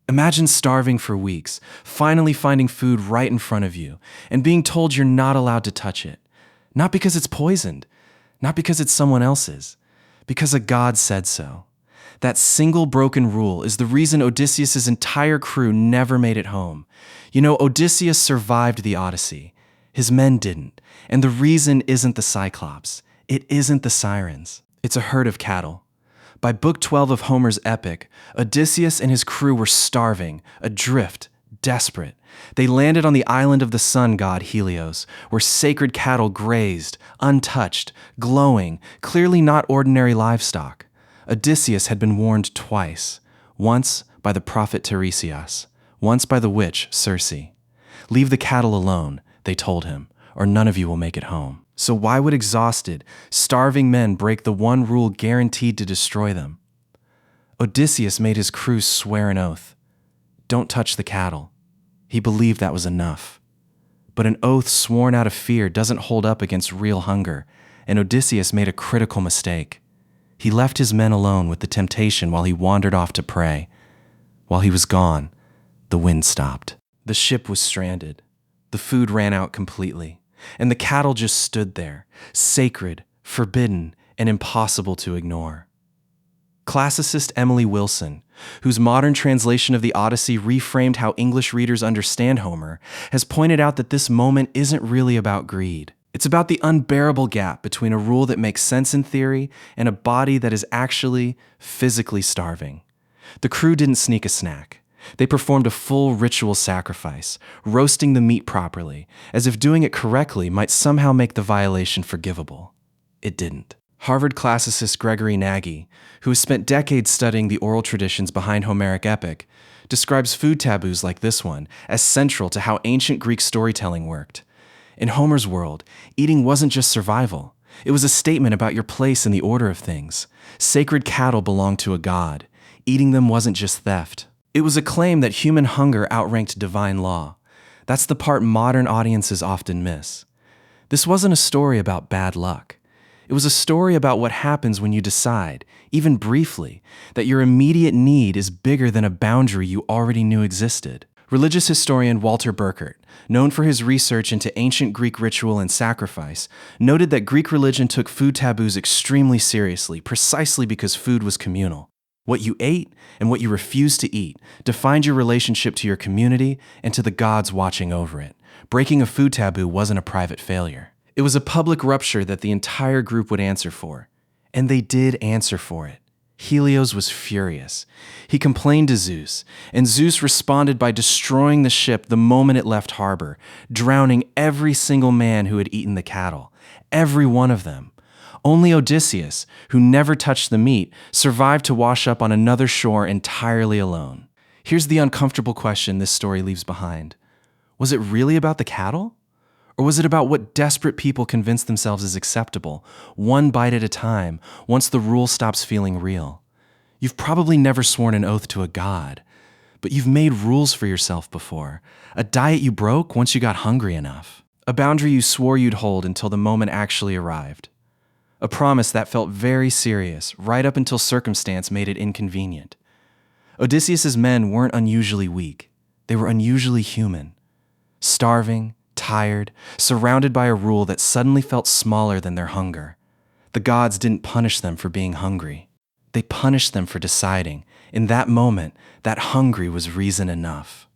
Imagine starving for weeks, finally finding food right in front of you, and being told you're not allowed to touch it. Not because it's poisoned, not because it's someone else's, because a god said so. That single broken rule is the reason Odysseus' entire crew never made it home. You know, Odysseus survived the Odyssey. His men didn't. And the reason isn't the Cyclops. It isn't the sirens. It's a herd of cattle. By Book 12 of Homer's epic, Odysseus and his crew were starving, adrift, desperate. They landed on the island of the sun god Helios, where sacred cattle grazed, untouched, glowing, clearly not ordinary livestock. Odysseus had been warned twice, once by the prophet Tiresias, once by the witch Circe. Leave the cattle alone, they told him, or none of you will make it home. So why would exhausted, starving men break the one rule guaranteed to destroy them? Odysseus made his crew swear an oath. Don't touch the cattle. He believed that was enough. But an oath sworn out of fear doesn't hold up against real hunger, and Odysseus made a critical mistake. He left his men alone with the temptation while he wandered off to pray. While he was gone, the wind stopped. The ship was stranded. The food ran out completely, and the cattle just stood there, sacred, forbidden, and impossible to ignore. Classicist Emily Wilson, whose modern translation of the Odyssey reframed how English readers understand Homer, has pointed out that this moment isn't really about greed. It's about the unbearable gap between a rule that makes sense in theory and a body that is actually physically starving. The crew didn't sneak a snack. They performed a full ritual sacrifice, roasting the meat properly, as if doing it correctly might somehow make the violation forgivable. It didn't. Harvard classicist Gregory Nagy, who has spent decades studying the oral traditions behind Homeric epic, describes food taboos like this one as central to how ancient Greek storytelling worked. In Homer's world, eating wasn't just survival. It was a statement about your place in the order of things. Sacred cattle belonged to a god. Eating them wasn't just theft. It was a claim that human hunger outranked divine law. That's the part modern audiences often miss. This wasn't a story about bad luck. It was a story about what happens when you decide, even briefly, that your immediate need is bigger than a boundary you already knew existed. Religious historian Walter Burkert, known for his research into ancient Greek ritual and sacrifice, noted that Greek religion took food taboos extremely seriously, precisely because food was communal. What you ate and what you refused to eat defined your relationship to your community and to the gods watching over it. Breaking a food taboo wasn't a private failure. It was a public rupture that the entire group would answer for. And they did answer for it. Helios was furious. He complained to Zeus, and Zeus responded by destroying the ship the moment it left harbor, drowning every single man who had eaten the cattle. Every one of them. Only Odysseus, who never touched the meat, survived to wash up on another shore entirely alone. Here's the uncomfortable question this story leaves behind. Was it really about the cattle? Or was it about what desperate people convince themselves is acceptable, one bite at a time, once the rule stops feeling real? You've probably never sworn an oath to a god, but you've made rules for yourself before. A diet you broke once you got hungry enough. A boundary you swore you'd hold until the moment actually arrived. A promise that felt very serious, right up until circumstance made it inconvenient. Odysseus' men weren't unusually weak. They were unusually human. Starving, tired, surrounded by a rule that suddenly felt smaller than their hunger. The gods didn't punish them for being hungry. They punished them for deciding, in that moment, that hungry was reason enough.